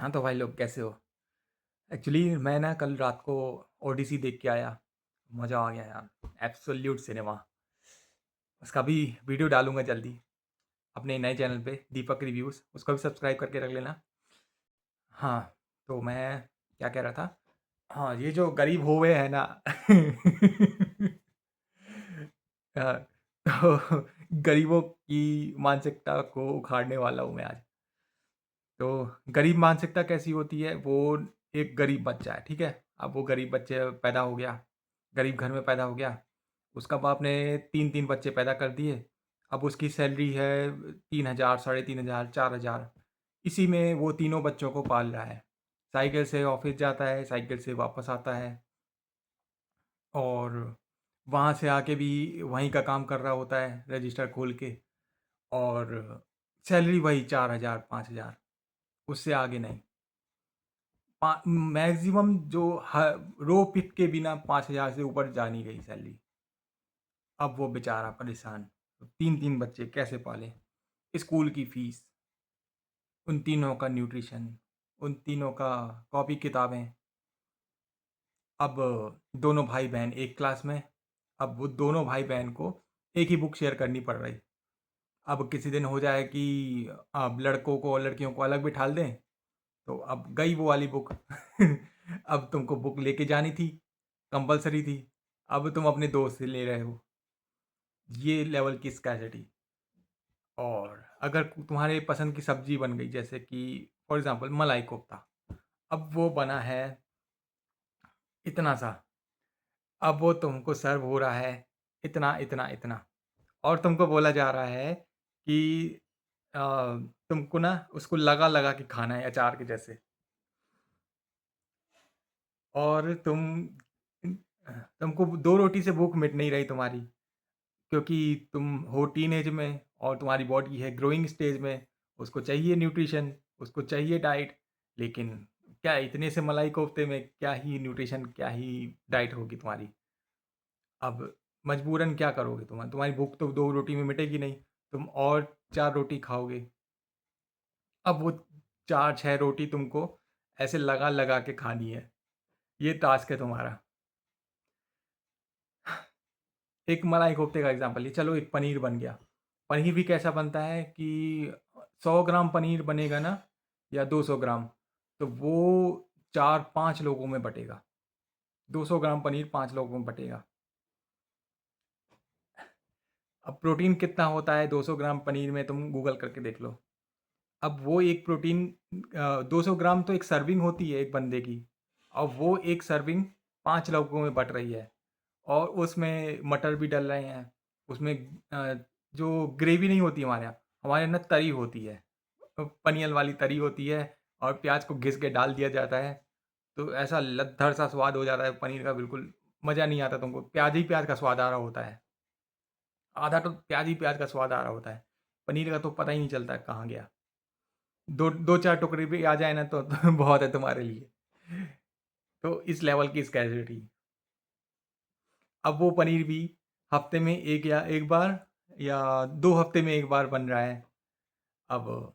हाँ, तो भाई लोग कैसे हो? एक्चुअली मैं ना कल रात को ओडिसी देख के आया। मज़ा आ गया यार। Absolute cinema. उसका भी वीडियो डालूँगा जल्दी अपने नए चैनल पे दीपक रिव्यूज़, उसको भी सब्सक्राइब करके रख लेना। हाँ, तो मैं क्या कह रहा था? हाँ, ये जो गरीब होवे हैं ना तो गरीबों की मानसिकता को उखाड़ने वाला हूँ मैं आज। तो गरीब मानसिकता कैसी होती है? वो एक गरीब बच्चा है, ठीक है? अब वो गरीब बच्चे पैदा हो गया, गरीब घर में पैदा हो गया, उसका बाप ने 3-3 बच्चे पैदा कर दिए। अब उसकी सैलरी है 3,000, साढ़े 3,000, 4,000, इसी में वो तीनों बच्चों को पाल रहा है। साइकिल से ऑफ़िस जाता है, साइकिल से वापस आता है और वहाँ से आके भी वहीं का काम कर रहा होता है रजिस्टर खोल के और सैलरी वही 4,000, 5,000, उससे आगे नहीं। मैक्सिमम जो रो पिट के बिना 5,000 से ऊपर जा नहीं गई सैलरी। अब वो बेचारा परेशान, तीन तीन बच्चे कैसे पाले, स्कूल की फीस, उन तीनों का न्यूट्रिशन, उन तीनों का कॉपी किताबें। अब दोनों भाई बहन एक क्लास में, अब वो दोनों भाई बहन को एक ही बुक शेयर करनी पड़ रही। अब किसी दिन हो जाए कि अब लड़कों को और लड़कियों को अलग बिठा दें, तो अब गई वो वाली बुक अब तुमको बुक लेके जानी थी, कंपलसरी थी। अब तुम अपने दोस्त से ले रहे हो, ये लेवल की स्कैर्सिटी। और अगर तुम्हारे पसंद की सब्जी बन गई, जैसे कि फॉर एग्जांपल मलाई कोफ्ता, अब वो बना है इतना सा, अब वो तुमको सर्व हो रहा है इतना इतना इतना, और तुमको बोला जा रहा है कि अ, तुमको ना उसको लगा लगा के खाना है अचार के जैसे। और तुमको दो रोटी से भूख मिट नहीं रही तुम्हारी, क्योंकि तुम हो टीनेज में और तुम्हारी बॉडी है ग्रोइंग स्टेज में, उसको चाहिए न्यूट्रिशन, उसको चाहिए डाइट। लेकिन क्या इतने से मलाई कोफ्ते में क्या ही न्यूट्रिशन, क्या ही डाइट होगी तुम्हारी? अब मजबूरन क्या करोगे? तुम्हारी भूख तो दो रोटी में मिटेगी नहीं, तुम और चार रोटी खाओगे। अब वो चार छः रोटी तुमको ऐसे लगा लगा के खानी है, ये टास्क है तुम्हारा। एक मलाई कोफ्ते का एग्जांपल ये, चलो एक पनीर बन गया। पनीर भी कैसा बनता है कि 100 ग्राम पनीर बनेगा ना, या 200 ग्राम, तो वो 4-5 लोगों में बटेगा। 200 ग्राम पनीर 5 लोगों में बटेगा। अब प्रोटीन कितना होता है 200 ग्राम पनीर में, तुम गूगल करके देख लो। अब वो एक प्रोटीन 200 ग्राम तो एक सर्विंग होती है एक बंदे की, और वो एक सर्विंग 5 लोगों में बट रही है। और उसमें मटर भी डल रहे हैं, उसमें जो ग्रेवी नहीं होती हमारे यहाँ ना तरी होती है, पनियल वाली तरी होती है, और प्याज को घिस के डाल दिया जाता है। तो ऐसा लद्दर सा स्वाद हो जाता है पनीर का, बिल्कुल मज़ा नहीं आता तुमको, प्याज ही प्याज का स्वाद आ रहा होता है। आधा तो प्याज ही प्याज का स्वाद आ रहा होता है, पनीर का तो पता ही नहीं चलता है कहाँ गया। दो दो चार टुकड़े भी आ जाए ना तो बहुत है तुम्हारे लिए। तो इस लेवल की स्कैर्सिटी। अब वो पनीर भी हफ्ते में एक या एक बार, या 2 हफ्ते में एक बार बन रहा है। अब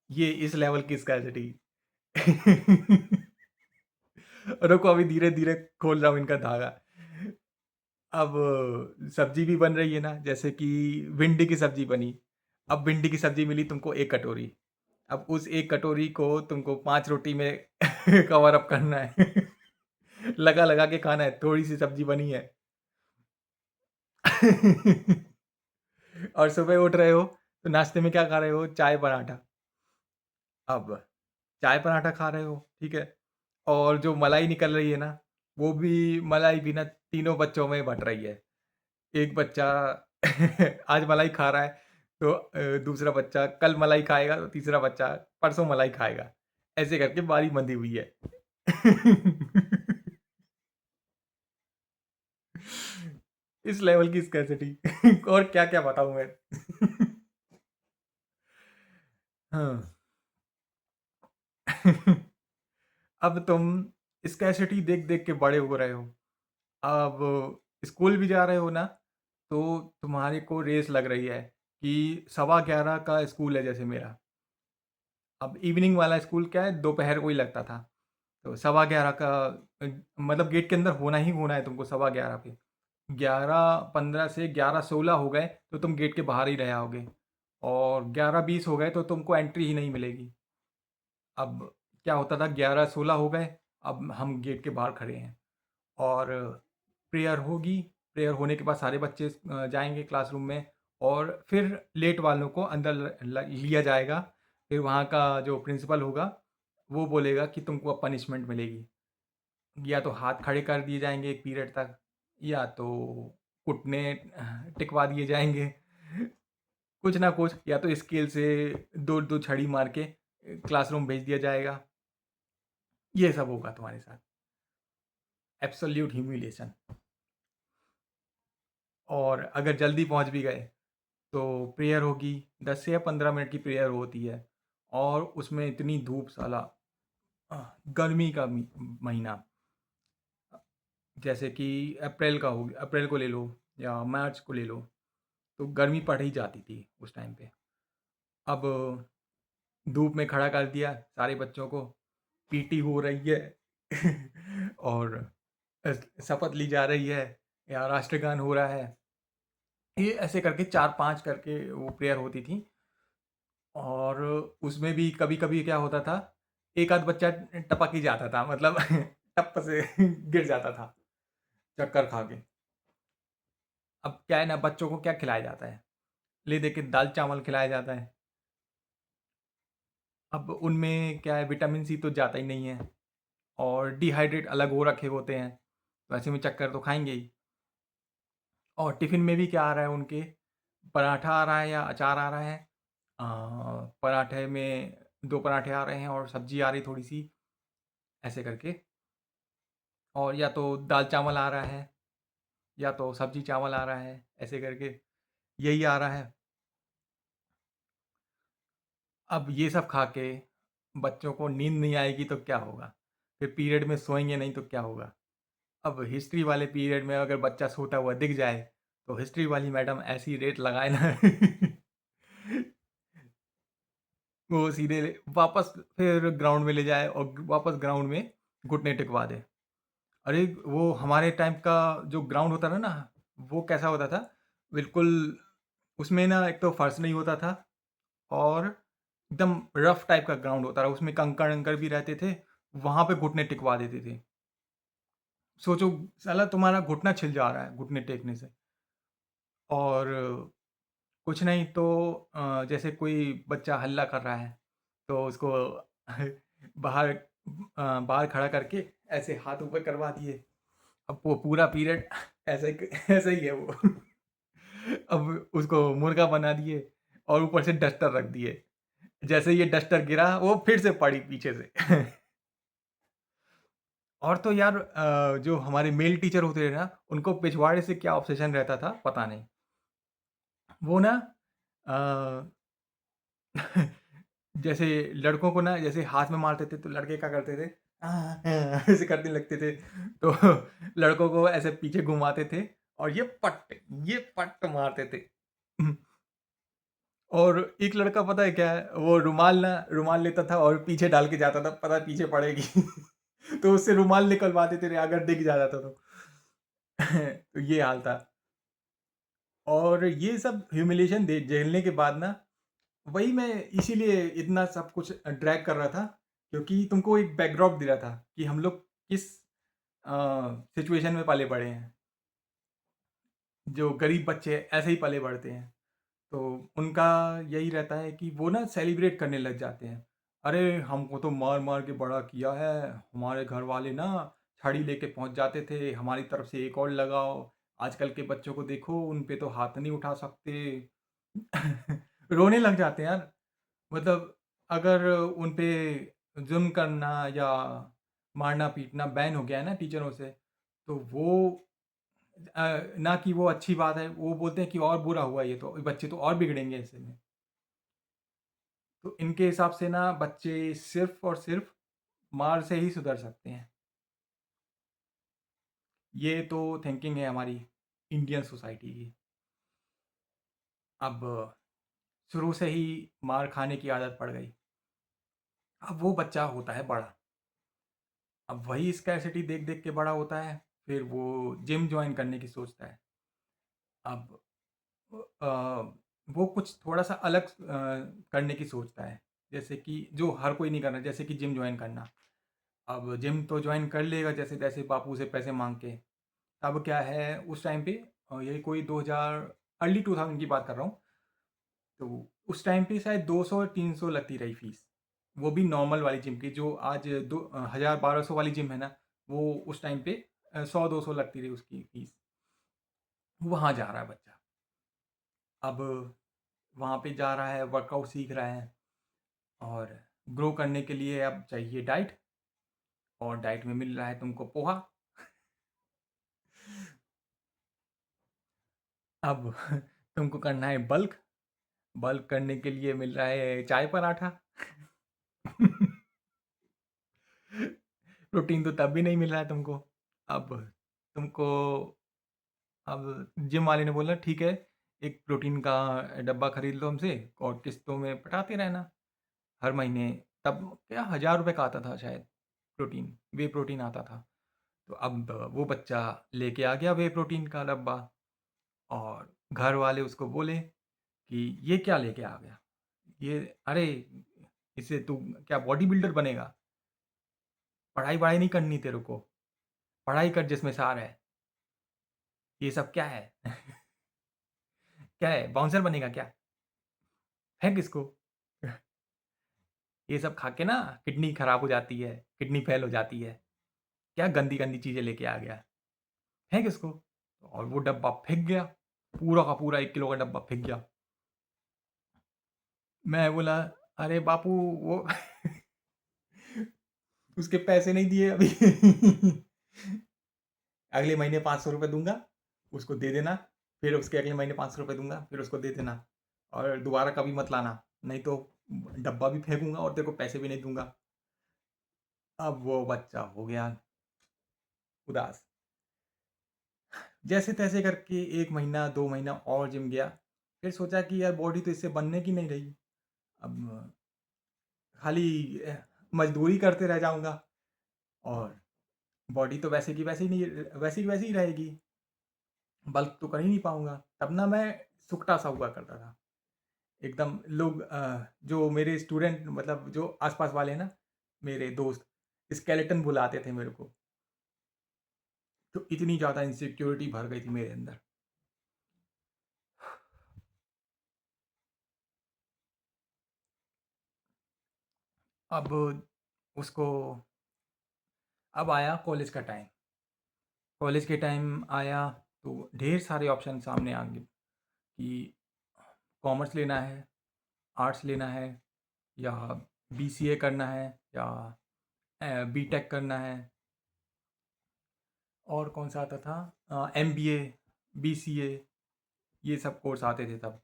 ये इस लेवल की स्कैर्सिटी। रुको अभी धीरे-धीरे खोल रहा हूँ इनका धागा। अब सब्जी भी बन रही है ना, जैसे कि भिंडी की सब्जी बनी। अब भिंडी की सब्जी मिली तुमको 1 कटोरी। अब उस 1 कटोरी को तुमको 5 रोटी में कवर अप करना है। लगा-लगा के खाना है, थोड़ी-सी सब्जी बनी है। और सुबह उठ रहे हो, तो नाश्ते में क्या खा रहे हो? चाय पराठा। अब चाय पराठा खा रहे हो, ठीक है? और जो मलाई निकल रही है ना, वो भी मलाई भी ना तीनों बच्चों में बँट रही है। एक बच्चा आज मलाई खा रहा है, तो दूसरा बच्चा कल मलाई खाएगा, तो तीसरा बच्चा परसों मलाई खाएगा। ऐसे करके बारी बँधी हुई है। इस लेवल की स्कैर्सिटी। और क्या-क्या बताऊँ मैं? हाँ। अब तुम स्कैर्सिटी देख-देख के बड़े हो रहे हो। अब स्कूल भी जा रहे हो ना, तो तुम्हारे को रेस लग रही है कि 11:15 का स्कूल है जैसे मेरा। अब इवनिंग वाला स्कूल क्या है, दोपहर को ही लगता था। तो 11:15 का मतलब गेट के अंदर होना ही होना है तुमको 11:15 पे। 11:15 से 11:16 हो गए तो तुम गेट के बाहर ही रह आओगे, और 11:20 हो गए तो तुमको एंट्री ही नहीं मिलेगी। अब क्या होता था, 11:16 हो गए, अब हम गेट के बाहर खड़े हैं और प्रेयर होगी। प्रेयर होने के बाद सारे बच्चे जाएंगे क्लासरूम में, और फिर लेट वालों को अंदर लिया जाएगा। फिर वहाँ का जो प्रिंसिपल होगा वो बोलेगा कि तुमको अब पनिशमेंट मिलेगी, या तो हाथ खड़े कर दिए जाएंगे एक पीरियड तक, या तो घुटने टिकवा दिए जाएंगे, कुछ ना कुछ, या तो स्केल से दो दो छड़ी मार के क्लासरूम भेज दिया जाएगा। ये सब होगा तुम्हारे साथ, एब्सोल्यूट ह्यूमिलिएशन। और अगर जल्दी पहुंच भी गए तो प्रेयर होगी, 10 से या 15 मिनट की प्रेयर होती है, और उसमें इतनी धूप साला, गर्मी का महीना, जैसे कि अप्रैल का हो गया, अप्रैल को ले लो या मार्च को ले लो, तो गर्मी पड़ ही जाती थी उस टाइम पे। अब धूप में खड़ा कर दिया सारे बच्चों को, पीटी हो रही है और शपथ ली जा रही है या राष्ट्रगान हो रहा है, ये ऐसे करके 4-5 करके वो प्रेयर होती थी। और उसमें भी कभी-कभी क्या होता था, एक आध बच्चा टपक ही जाता था, मतलब टप से गिर जाता था चक्कर खा के। अब क्या है ना, बच्चों को क्या खिलाया जाता है, ले दे के दाल चावल खिलाया जाता है। अब उनमें क्या है, विटामिन सी तो जाता ही नहीं है, और डिहाइड्रेट अलग हो रखे होते हैं, तो ऐसे में चक्कर तो खाएंगे ही। और टिफ़िन में भी क्या आ रहा है उनके, पराठा आ रहा है या अचार आ रहा है। पराठे में 2 पराठे आ रहे हैं और सब्जी आ रही थोड़ी सी, ऐसे करके। और या तो दाल चावल आ रहा है, या तो सब्जी चावल आ रहा है, ऐसे करके यही आ रहा है। अब ये सब खा के बच्चों को नींद नहीं आएगी तो क्या होगा, फिर पीरियड में सोएंगे नहीं तो क्या होगा। अब हिस्ट्री वाले पीरियड में अगर बच्चा सोता हुआ दिख जाए तो हिस्ट्री वाली मैडम ऐसी रेट लगाए ना वो सीधे वापस फिर ग्राउंड में ले जाए और वापस ग्राउंड में घुटने टिकवा दे। अरे वो हमारे टाइम का जो ग्राउंड होता था ना, वो कैसा होता था, बिल्कुल उसमें ना एक तो फर्श नहीं होता था, और एकदम रफ टाइप का ग्राउंड होता था, उसमें कंकड़ अंकड़ भी रहते थे, वहां पे घुटने टिकवा देते थे। सोचो साला तुम्हारा घुटना छिल जा रहा है घुटने टेकने से। और कुछ नहीं तो जैसे कोई बच्चा हल्ला कर रहा है तो उसको बाहर खड़ा करके ऐसे हाथ ऊपर करवा दिए। अब वो पूरा पीरियड ऐसे ही है वो अब उसको मुर्गा बना दिए और ऊपर से डस्टर रख दिए। जैसे ये डस्टर गिरा वो फिर से पड़ी पीछे से और तो यार जो हमारे मेल टीचर होते थे ना, उनको पिछवाड़े से क्या ऑब्सेशन रहता था पता नहीं। वो ना अ, जैसे लड़कों को ना जैसे हाथ में मारते थे तो लड़के क्या करते थे, ऐसे करने लगते थे। तो लड़कों को ऐसे पीछे घुमाते थे और ये पट मारते थे। और एक लड़का पता है क्या है, वो रुमाल लेता था और पीछे डाल के जाता था, पता है पीछे पड़ेगी तो उससे रुमाल निकलवा देते थे अगर दिख जाता था तो तो ये हाल था। और ये सब ह्यूमिलिएशन दे झेलने के बाद ना, वही मैं इसीलिए इतना सब कुछ ड्रैग कर रहा था, क्योंकि तुमको एक बैकड्रॉप दे रहा था कि हम लोग किस सिचुएशन में पले बड़े हैं। जो गरीब बच्चे ऐसे ही पले बढ़ते हैं, तो उनका यही रहता है कि वो ना सेलिब्रेट करने लग जाते हैं। अरे हमको तो मार मार के बड़ा किया है, हमारे घर वाले ना छड़ी लेके पहुंच जाते थे, हमारी तरफ से एक और लगाओ। आजकल के बच्चों को देखो, उन पे तो हाथ नहीं उठा सकते रोने लग जाते हैं यार। मतलब अगर उन पे जुल्म करना या मारना पीटना बैन हो गया है ना टीचरों से, तो वो ना कि वो अच्छी बात है, वो बोलते हैं कि और बुरा हुआ, ये तो बच्चे तो और बिगड़ेंगे ऐसे में। तो इनके हिसाब से ना बच्चे सिर्फ और सिर्फ मार से ही सुधर सकते हैं। ये तो थिंकिंग है हमारी इंडियन सोसाइटी की। अब शुरू से ही मार खाने की आदत पड़ गई। अब वो बच्चा होता है बड़ा, अब वही स्कैरसिटी देख-देख के बड़ा होता है, फिर वो जिम जॉइन करने की सोचता है। अब वो कुछ थोड़ा-सा अलग करने की सोचता है, जैसे कि जो हर कोई नहीं कर रहा, जैसे कि जिम जॉइन करना। अब जिम तो जॉइन कर लेगा जैसे-तैसे बापू से पैसे माँग के। तब क्या है उस टाइम पे यही कोई 2000 अर्ली 2000 की बात कर रहा हूँ, तो उस टाइम पे शायद 200-300 लगती रही फीस। वो भी नॉर्मल वाली जिम की, जो आज 1000-1200 वाली जिम है ना, वो उस टाइम पे 100-200 लगती रही उसकी फीस। वहाँ जा रहा है बच्चा। अब वहाँ पे जा रहा है, वर्कआउट सीख रहा है और ग्रो करने के लिए अब चाहिए डाइट, और डाइट में मिल रहा है तुमको पोहा। अब तुमको करना है बल्क, बल्क करने के लिए मिल रहा है चाय पराठा। प्रोटीन तो तब भी नहीं मिल रहा है तुमको। अब तुमको अब जिम वाले ने बोला ठीक है, एक प्रोटीन का डब्बा खरीद लो हमसे और किस्तों में पटाते रहना हर महीने। तब क्या 1000 रुपये का आता था शायद प्रोटीन, वे प्रोटीन आता था। तो अब वो बच्चा लेके आ गया वे प्रोटीन का डब्बा, और घर वाले उसको बोले कि ये क्या लेके आ गया, ये अरे इससे तू क्या बॉडी बिल्डर बनेगा, पढ़ाई वढ़ाई नहीं करनी तेरे को, पढ़ाई कर जिसमें सार है, ये सब क्या है। क्या है, बाउंसर बनेगा क्या, फेंक इसको। ये सब खा के ना किडनी खराब हो जाती है, किडनी फेल हो जाती है, क्या गंदी गंदी चीज़ें लेके आ गया, फेंक इसको। और वो डब्बा फेंक गया, पूरा का पूरा 1 किलो का डब्बा फेंक गया। मैं बोला अरे बापू वो उसके पैसे नहीं दिए अभी। अगले महीने 500 रुपये दूंगा, उसको दे देना, फिर उसके अगले महीने 500 रुपये दूंगा, फिर उसको दे देना, और दोबारा कभी मत लाना, नहीं तो डब्बा भी फेंकूंगा और तेरे को पैसे भी नहीं दूंगा। अब वो बच्चा हो गया उदास। जैसे तैसे करके 1 महीना 2 महीना और जिम गया, फिर सोचा कि यार बॉडी तो इससे बनने की नहीं रही, अब खाली मजदूरी करते रह जाऊंगा, और बॉडी तो वैसे की वैसे ही नहीं, वैसी की वैसी ही रहेगी, बल्क तो कर ही नहीं पाऊंगा। तब ना मैं सुकटा सा हुआ करता था एकदम। लोग जो मेरे स्टूडेंट मतलब जो आसपास वाले हैं ना, मेरे दोस्त, स्केलेटन बुलाते थे मेरे को। तो इतनी ज़्यादा इनसिक्योरिटी भर गई थी मेरे अंदर। अब उसको अब आया कॉलेज का टाइम। कॉलेज के टाइम आया तो ढेर सारे ऑप्शन सामने आ गए कि कॉमर्स लेना है, आर्ट्स लेना है, या बीसीए करना है, या बीटेक करना है, और कौन सा आता था, एमबीए, बीसीए, ये सब कोर्स आते थे तब।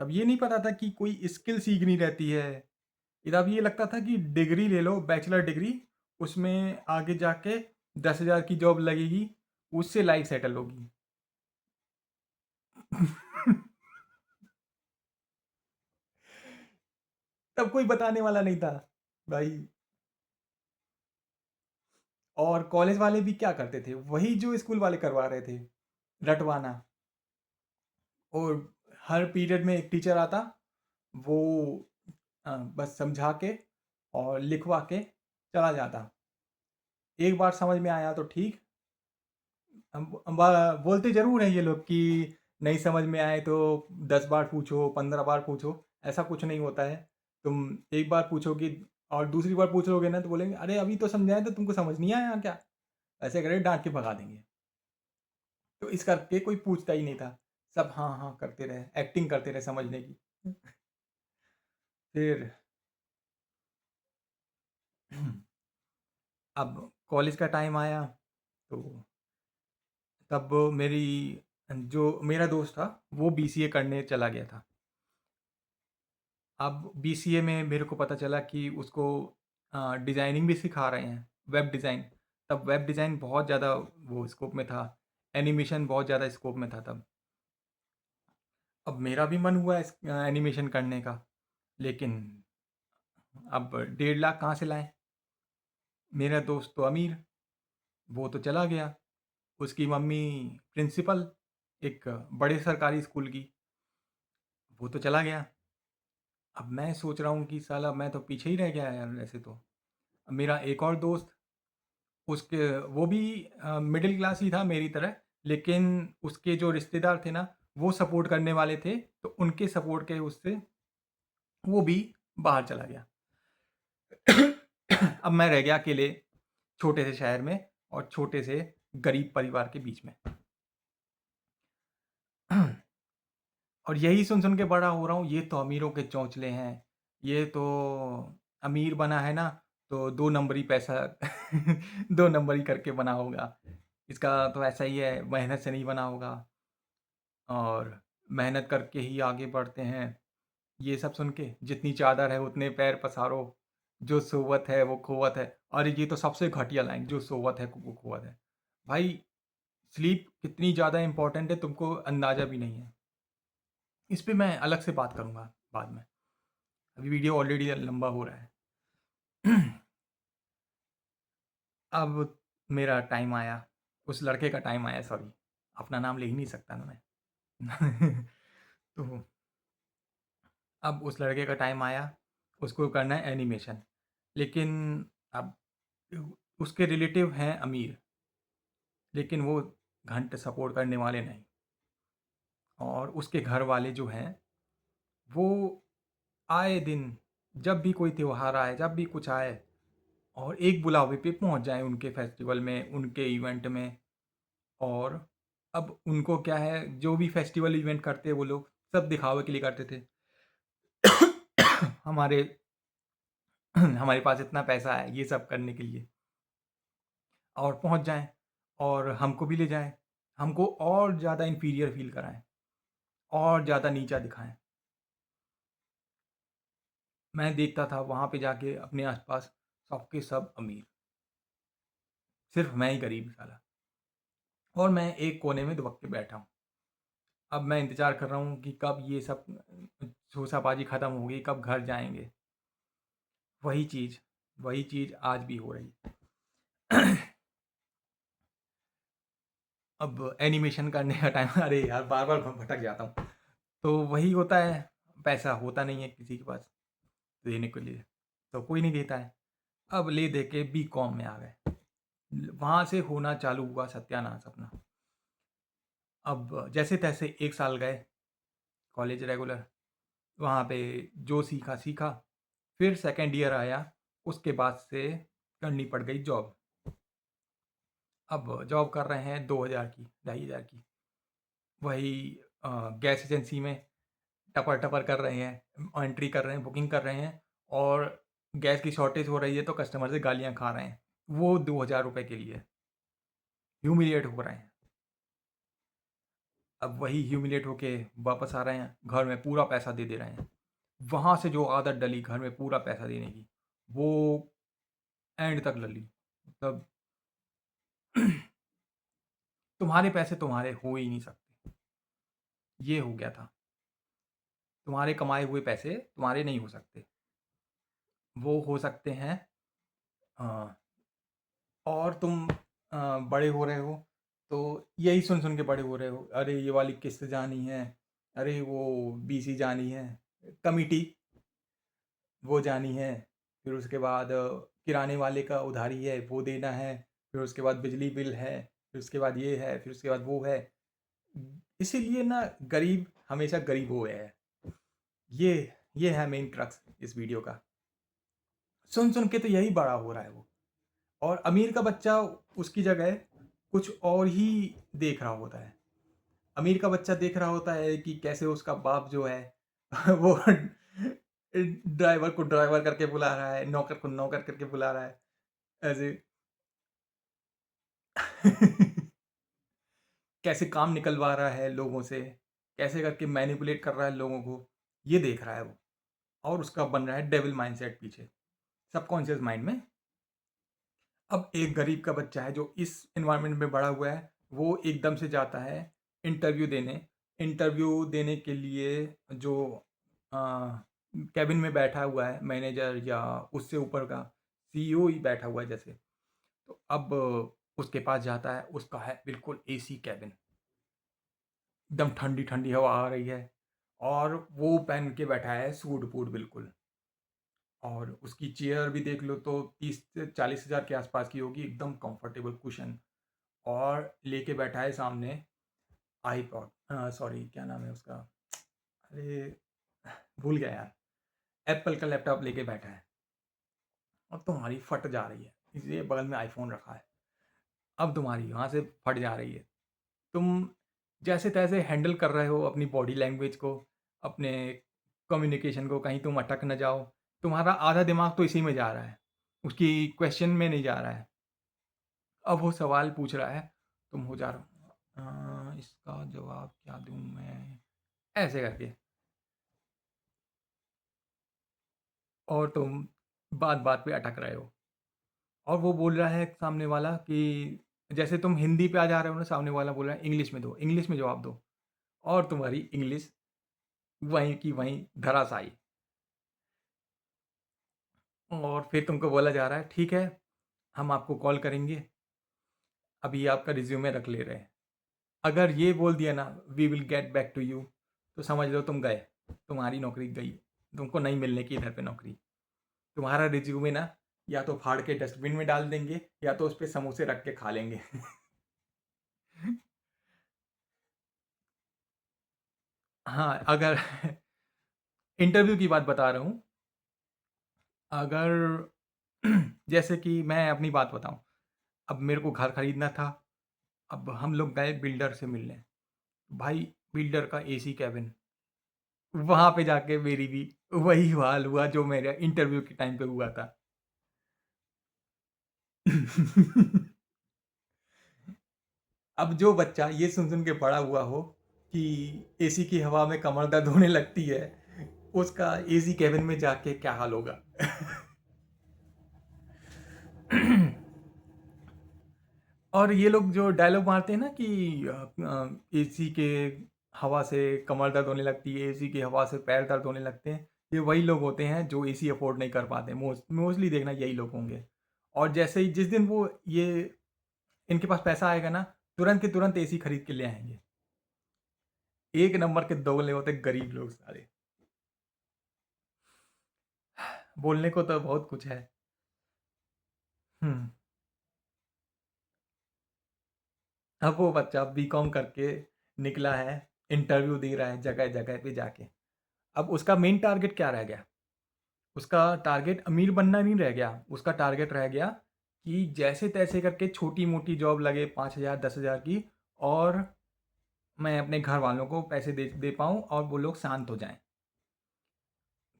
तब ये नहीं पता था कि कोई स्किल सीखनी रहती है। तब ये लगता था कि डिग्री ले लो, बैचलर डिग्री, उसमें आगे जाके 10,000 की जॉब लगेगी, उससे लाइफ सेटल होगी। तब कोई बताने वाला नहीं था भाई। और कॉलेज वाले भी क्या करते थे, वही जो स्कूल वाले करवा रहे थे, रटवाना। और हर पीरियड में एक टीचर आता, वो बस समझा के और लिखवा के चला जाता। एक बार समझ में आया तो ठीक। बोलते ज़रूर हैं ये लोग कि नहीं समझ में आए तो 10 बार पूछो, 15 बार पूछो। ऐसा कुछ नहीं होता है। तुम एक बार पूछोगे और दूसरी बार पूछोगे ना तो बोलेंगे अरे अभी तो समझाया तो तुमको समझ नहीं आया क्या, ऐसे करके डांट के भगा देंगे। तो इस करके कोई पूछता ही नहीं था, सब हाँ हाँ करते रहे, एक्टिंग करते रहे समझने की। फिर अब कॉलेज का टाइम आया, तो तब मेरी जो मेरा दोस्त था वो बीसीए करने चला गया था। अब बीसीए में मेरे को पता चला कि उसको डिज़ाइनिंग भी सिखा रहे हैं, वेब डिज़ाइन। तब वेब डिज़ाइन बहुत ज़्यादा वो स्कोप में था, एनिमेशन बहुत ज़्यादा स्कोप में था तब। अब मेरा भी मन हुआ एनिमेशन करने का, लेकिन अब 1.5 लाख कहाँ से लाएँ? मेरा दोस्त तो अमीर, वो तो चला गया। उसकी मम्मी प्रिंसिपल एक बड़े सरकारी स्कूल की, वो तो चला गया। अब मैं सोच रहा हूँ कि साला मैं तो पीछे ही रह गया यार ऐसे तो। अब मेरा एक और दोस्त, उसके वो भी मिडिल क्लास ही था मेरी तरह, लेकिन उसके जो रिश्तेदार थे ना, वो सपोर्ट करने वाले थे, तो उनके सपोर्ट के उससे वो भी बाहर चला गया। अब मैं रह गया अकेले छोटे से शहर में और छोटे से गरीब परिवार के बीच में। और यही सुन के बड़ा हो रहा हूँ, ये तो अमीरों के चौंचले हैं, ये तो अमीर बना है ना तो 2 नंबरी पैसा 2 नंबरी करके बना होगा, इसका तो ऐसा ही है, मेहनत से नहीं बना होगा और मेहनत करके ही आगे बढ़ते हैं। ये सब सुन के जितनी चादर है उतने पैर पसारो, जो सोवत है वो खोवत है। अरे ये तो सबसे घटिया लाइन, जो सोवत है वो खोवत है। भाई, स्लीप कितनी ज़्यादा इम्पोर्टेंट है तुमको अंदाज़ा भी नहीं है। इस पे मैं अलग से बात करूँगा बाद में। अभी वीडियो ऑलरेडी लंबा हो रहा है। अब मेरा टाइम आया, उस लड़के का टाइम आया, सॉरी, अपना नाम ले ही नहीं सकता ना मैं। तो अब उस लड़के का टाइम आया, उसको करना है एनिमेशन। लेकिन अब उसके रिलेटिव हैं अमीर, लेकिन वो घंटे सपोर्ट करने वाले नहीं। और उसके घर वाले जो हैं, वो आए दिन जब भी कोई त्योहार आए, जब भी कुछ आए और एक बुलावे पे पहुंच जाएं उनके फेस्टिवल में, उनके इवेंट में। और अब उनको क्या है, जो भी फेस्टिवल इवेंट करते वो लोग सब दिखावे के लिए करते थे। हमारे हमारे पास इतना पैसा है ये सब करने के लिए, और पहुंच जाएं और हमको भी ले जाएं, हमको और ज़्यादा इन्फीरियर फील कराएं, और ज़्यादा नीचा दिखाएं। मैं देखता था वहाँ पे जाके अपने आसपास सबके सब अमीर, सिर्फ मैं ही गरीब साला, और मैं एक कोने में दुबक के बैठा हूँ। अब मैं इंतज़ार कर रहा हूँ कि कब ये सब शोशाबाजी ख़त्म होगी, कब घर जाएंगे। वही चीज़ वही चीज़ आज भी हो रही है। अब एनिमेशन करने का टाइम, अरे यार बार बार भटक जाता हूँ। तो वही होता है, पैसा होता नहीं है किसी के पास देने के लिए, तो कोई नहीं देता है। अब ले दे के बी कॉम में आ गए, वहाँ से होना चालू हुआ सत्यानाश अपना। अब जैसे तैसे 1 साल गए कॉलेज रेगुलर, वहाँ पे जो सीखा सीखा। फिर सेकेंड ईयर आया, उसके बाद से करनी पड़ गई जॉब। अब जॉब कर रहे हैं 2,000 की, 2,500 की, वही गैस एजेंसी में टपर टपर कर रहे हैं, एंट्री कर रहे हैं, बुकिंग कर रहे हैं, और गैस की शॉर्टेज हो रही है तो कस्टमर से गालियाँ खा रहे हैं, वो 2,000 रुपये के लिए ह्यूमिलिएट हो रहे हैं। अब वही ह्यूमिलिएट होके वापस आ रहे हैं, घर में पूरा पैसा दे दे रहे हैं। वहाँ से जो आदत डली घर में पूरा पैसा देने की, वो एंड तक डली। मतलब तुम्हारे पैसे तुम्हारे हो ही नहीं सकते, ये हो गया था। तुम्हारे कमाए हुए पैसे तुम्हारे नहीं हो सकते, वो हो सकते हैं और तुम बड़े हो रहे हो तो यही सुन सुन के बड़े हो रहे हो, अरे ये वाली किस्त जानी है, अरे वो बीसी जानी है, कमिटी वो जानी है, फिर उसके बाद किराने वाले का उधारी है वो देना है, फिर उसके बाद बिजली बिल है, फिर उसके बाद ये है, फिर उसके बाद वो है। इसीलिए ना गरीब हमेशा गरीब हो गया है। ये ये है मेन क्रक्स इस वीडियो का। सुन सुन के तो यही बड़ा हो रहा है वो, और अमीर का बच्चा उसकी जगह कुछ और ही देख रहा होता है। अमीर का बच्चा देख रहा होता है कि कैसे उसका बाप जो है वो ड्राइवर को ड्राइवर करके बुला रहा है, नौकर को नौकर करके बुला रहा है, ऐसे कैसे काम निकलवा रहा है लोगों से, कैसे करके मैनिपुलेट कर रहा है लोगों को, ये देख रहा है वो। और उसका बन रहा है डेविल माइंडसेट पीछे, सबकॉन्शियस माइंड में। अब एक गरीब का बच्चा है जो इस एनवायरनमेंट में बड़ा हुआ है, वो एकदम से जाता है इंटरव्यू देने। इंटरव्यू देने के लिए जो केबिन में बैठा हुआ है मैनेजर या उससे ऊपर का सीईओ ही बैठा हुआ है जैसे। तो अब उसके पास जाता है, उसका है बिल्कुल एसी केबिन, एकदम ठंडी-ठंडी हवा आ रही है और वो पहन के बैठा है सूट-बूट बिल्कुल। और उसकी चेयर भी देख लो तो 30 से 40 हज़ार के आसपास की होगी, एकदम कंफर्टेबल कुशन। और लेके बैठा है सामने आईपॉड, सॉरी क्या नाम है उसका? अरे! भूल गया यार। एप्पल का लैपटॉप लेके बैठा है। अब तुम्हारी फट जा रही है, इसलिए बगल में आईफ़ोन रखा है। अब तुम्हारी वहाँ से फट जा रही है। तुम जैसे-तैसे हैंडल कर रहे हो अपनी बॉडी लैंग्वेज को, अपने कम्युनिकेशन को, कहीं तुम अटक ना जाओ। तुम्हारा आधा दिमाग तो इसी में जा रहा है, उसकी क्वेश्चन में नहीं जा रहा है। अब वो सवाल पूछ रहा है, तुम हो जा रहे हो इसका जवाब क्या दूँ मैं? ऐसे करके। और तुम बात-बात पे अटक रहे हो। और वो बोल रहा है सामने वाला कि जैसे तुम हिंदी पे आ जा रहे हो ना, सामने वाला बोल रहा है इंग्लिश में दो, इंग्लिश में जवाब दो। और तुम्हारी इंग्लिश वहीं की वहीं धराशायी। और फिर तुमको बोला जा रहा है, ठीक है, हम आपको कॉल करेंगे, अभी आपका रिज़्यूमे रख ले रहे हैं। अगर ये बोल दिया ना, we will get back to you, तो समझ लो तुम गए, तुम्हारी नौकरी गई, तुमको नहीं मिलने की इधर पे नौकरी। तुम्हारा रिज़्यूमे ना या तो फाड़ के डस्टबिन में डाल देंगे या तो उस पे समोसे रख के खा लेंगे। हाँ, अगर इंटरव्यू की बात बता रहा हूँ, अगर जैसे कि मैं अपनी बात बताऊँ, अब मेरे को घर खरीदना था, अब हम लोग गए बिल्डर से मिलने। भाई बिल्डर का एसी केबिन, वहाँ पे जाके मेरी भी वही हाल हुआ जो मेरे इंटरव्यू के टाइम पे हुआ था। अब जो बच्चा ये सुन-सुन के बड़ा हुआ हो कि एसी की हवा में कमर दर्द होने लगती है, उसका एसी केबिन में जाके क्या हाल होगा? और ये लोग जो डायलॉग मारते हैं ना कि एसी के हवा से कमर दर्द होने लगती है, एसी की हवा से पैर दर्द होने लगते हैं, ये वही लोग होते हैं जो एसी अफोर्ड नहीं कर पाते। मोस्टली देखना यही लोग होंगे। और जैसे ही जिस दिन वो ये इनके पास पैसा आएगा ना, तुरंत के तुरंत एसी खरीद के ले आएंगे। एक नंबर के दोगले होते गरीब लोग सारे। बोलने को तो बहुत कुछ है। हम्म। अब वो बच्चा बीकॉम करके निकला है, इंटरव्यू दे रहा है जगह जगह पे जाके। अब उसका मेन टारगेट क्या रह गया? उसका टारगेट अमीर बनना नहीं रह गया, उसका टारगेट रह गया कि जैसे तैसे करके छोटी मोटी जॉब लगे 5,000 10,000 की, और मैं अपने घर वालों को पैसे दे दे पाऊँ और वो लोग शांत हो जाएं।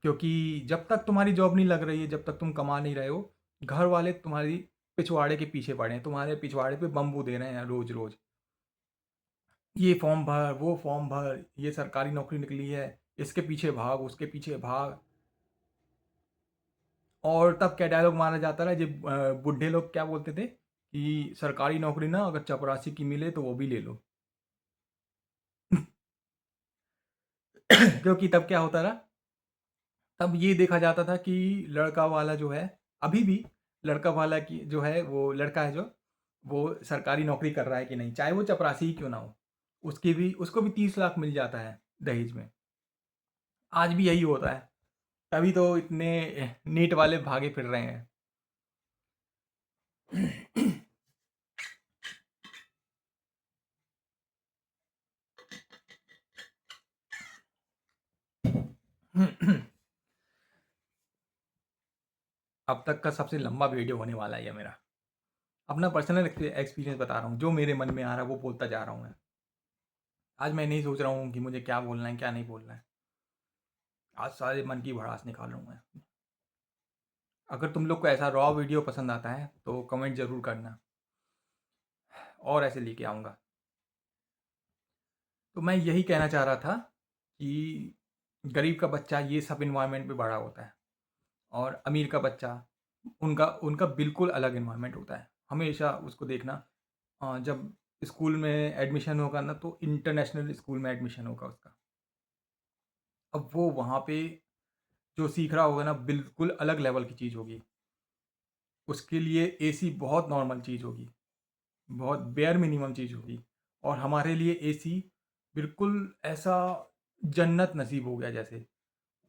क्योंकि जब तक तुम्हारी जॉब नहीं लग रही है, जब तक तुम कमा नहीं रहे हो, घर वाले तुम्हारी पिछवाड़े के पीछे पड़े हैं, तुम्हारे पिछवाड़े पे बम्बू दे रहे हैं रोज रोज। ये फॉर्म भर, वो फॉर्म भर, ये सरकारी नौकरी निकली है, इसके पीछे भाग, उसके पीछे भाग। और तब क्या डायलॉग मारा जाता है, जब बूढ़े लोग क्या बोलते थे कि सरकारी नौकरी ना अगर चपरासी की मिले तो वो भी ले लो। क्योंकि तब क्या होता रहा, तब ये देखा जाता था कि लड़का वाला जो है, अभी भी लड़का वाला की जो है, वो लड़का है जो वो सरकारी नौकरी कर रहा है कि नहीं, चाहे वो चपरासी ही क्यों ना हो, उसकी भी उसको भी 30 लाख मिल जाता है दहेज में। आज भी यही होता है, तभी तो इतने नीट वाले भागे फिर रहे हैं। अब तक का सबसे लंबा वीडियो होने वाला है ये मेरा। अपना पर्सनल एक्सपीरियंस बता रहा हूँ, जो मेरे मन में आ रहा है वो बोलता जा रहा हूँ मैं। आज मैं नहीं सोच रहा हूँ कि मुझे क्या बोलना है क्या नहीं बोलना है। आज सारे मन की भड़ास निकाल रहा हूँ मैं। अगर तुम लोग को ऐसा रॉ वीडियो पसंद आता है तो कमेंट ज़रूर करना, और ऐसे लेके आऊँगा। तो मैं यही कहना चाह रहा था कि गरीब का बच्चा ये सब इन्वायरमेंट में बड़ा होता है, और अमीर का बच्चा उनका उनका बिल्कुल अलग इन्वायरमेंट होता है। हमेशा उसको देखना, जब स्कूल में एडमिशन होगा ना तो इंटरनेशनल स्कूल में एडमिशन होगा उसका। अब वो वहाँ पे जो सीख रहा होगा ना बिल्कुल अलग लेवल की चीज़ होगी। उसके लिए एसी बहुत नॉर्मल चीज़ होगी, बहुत बेयर मिनिमम चीज़ होगी और हमारे लिए एसी बिल्कुल ऐसा जन्नत नसीब हो गया जैसे।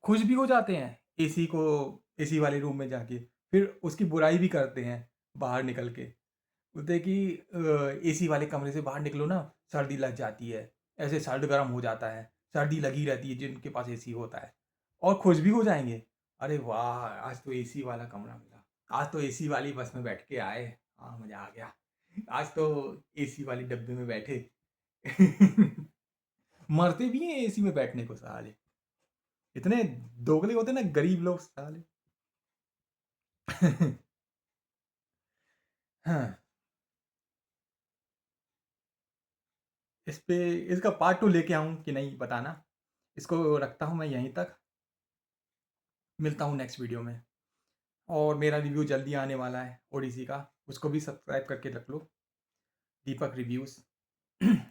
खुश भी हो जाते हैं एसी वाले रूम में जाके, फिर उसकी बुराई भी करते हैं बाहर निकल के। बोलते हैं कि एसी वाले कमरे से बाहर निकलो ना, सर्दी लग जाती है, ऐसे सर्द गर्म हो जाता है, सर्दी लगी रहती है जिनके पास एसी होता है। और खुश भी हो जाएंगे, अरे वाह आज तो एसी वाला कमरा मिला, आज तो एसी वाली बस में बैठ के आए, हाँ मज़ा आ गया, आज तो एसी वाली डब्बे में बैठे। मरते भी हैं एसी में बैठने को साले, इतने दोगले होते हैं ना गरीब लोग साले। हाँ, इस पे इसका पार्ट 2 लेके आऊँ कि नहीं बताना। इसको रखता हूँ मैं यहीं तक, मिलता हूँ नेक्स्ट वीडियो में। और मेरा रिव्यू जल्दी आने वाला है ओडिसी का, उसको भी सब्सक्राइब करके रख लो, दीपक रिव्यूज़।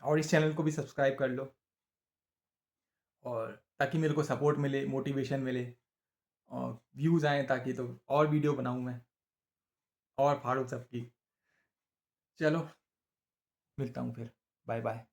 और इस चैनल को भी सब्सक्राइब कर लो, और ताकि मेरे को सपोर्ट मिले, मोटिवेशन मिले और व्यूज़ आएँ, ताकि तो और वीडियो बनाऊँ मैं और फाड़ूँ सबकी। चलो, मिलता हूँ फिर, बाय बाय।